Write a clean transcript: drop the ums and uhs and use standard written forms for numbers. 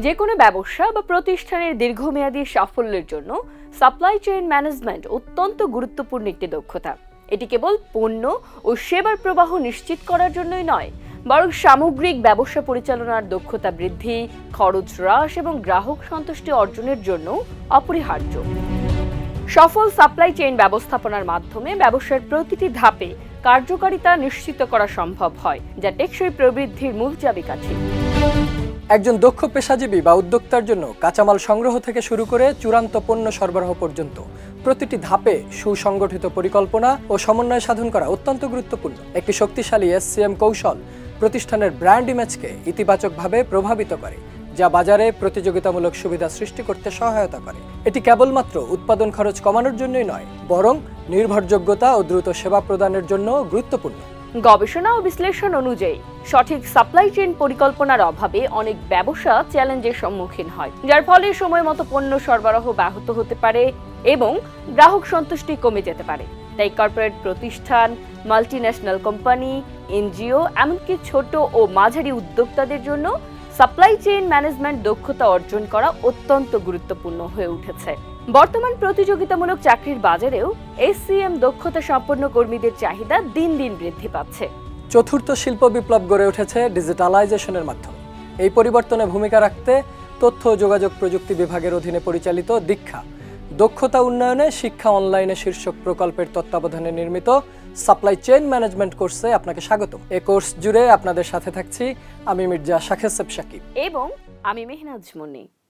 যে কোনো ব্যবসা বা প্রতিষ্ঠানের দীর্ঘমেয়াদী সাফল্যের জন্য সাপ্লাই চেইন ম্যানেজমেন্ট অত্যন্ত গুরুত্বপূর্ণ একটি দক্ষতা। এটি কেবল পণ্য ও সেবার প্রবাহ নিশ্চিত করার জন্যই নয়, বরং সামগ্রিক ব্যবসা পরিচালনার দক্ষতা বৃদ্ধি, খরচ হ্রাস এবং গ্রাহক সন্তুষ্টি অর্জনের জন্য অপরিহার্য। সফল সাপ্লাই চেইন ব্যবস্থাপনার মাধ্যমে ব্যবসার প্রতিটি ধাপে কার্যকারিতা নিশ্চিত করা সম্ভব হয়, যা টেকসই প্রবৃদ্ধির মূল চাবিকাঠি। একজন দক্ষ পেশাজীবী বা উদ্যোক্তার জন্য কাঁচামাল সংগ্রহ থেকে শুরু করে চূড়ান্ত পণ্য সরবরাহ পর্যন্ত প্রতিটি ধাপে সুসংগঠিত পরিকল্পনা ও সমন্বয় সাধন করা অত্যন্ত গুরুত্বপূর্ণ। একটি শক্তিশালী SCM কৌশল প্রতিষ্ঠানের ব্র্যান্ড ইমেজকে ইতিবাচকভাবে প্রভাবিত করে, যা বাজারে প্রতিযোগিতামূলক সুবিধা সৃষ্টি করতে সহায়তা করে। এটি কেবলমাত্র উৎপাদন খরচ কমানোর জন্যই নয়, বরং নির্ভরযোগ্যতা ও দ্রুত সেবা প্রদানের জন্য গুরুত্বপূর্ণ। গবেষণা ও বিশ্লেষণ অনুযায়ী সঠিক সাপ্লাই চেইন পরিকল্পনার অভাবে অনেক ব্যবসা চ্যালেঞ্জের সম্মুখীন হয়, যার ফলে সময় মতো পণ্য সরবরাহ ব্যাহত হতে পারে এবং গ্রাহক সন্তুষ্টি কমে যেতে পারে। তাই কর্পোরেট প্রতিষ্ঠান, মাল্টিন্যাশনাল কোম্পানি, NGO এমনকি ছোট ও মাঝারি উদ্যোক্তাদের জন্য সাপ্লাই চেইন ম্যানেজমেন্ট দক্ষতা অর্জন করা অত্যন্ত গুরুত্বপূর্ণ হয়ে উঠেছে। বর্তমান প্রতিযোগিতামূলক চাকরির বাজারেও SCM দক্ষতা সম্পন্ন কর্মীদের চাহিদা দিন দিন বৃদ্ধি পাচ্ছে। চতুর্থ শিল্প বিপ্লব গড়ে উঠেছে ডিজিটালাইজেশনের মাধ্যমে। এই পরিবর্তনে ভূমিকা রাখতে তথ্য ও যোগাযোগ প্রযুক্তি বিভাগের অধীনে পরিচালিত দীক্ষা দক্ষতা উন্নয়নে শিক্ষা অনলাইনে শীর্ষক প্রকল্পের তত্ত্বাবধানে নির্মিত সাপ্লাই চেইন ম্যানেজমেন্ট কোর্সে আপনাকে স্বাগত। এই কোর্স জুড়ে আপনাদের সাথে থাকছি আমি মির্জা শাকিব এবং আমি মেহনাজ মনি।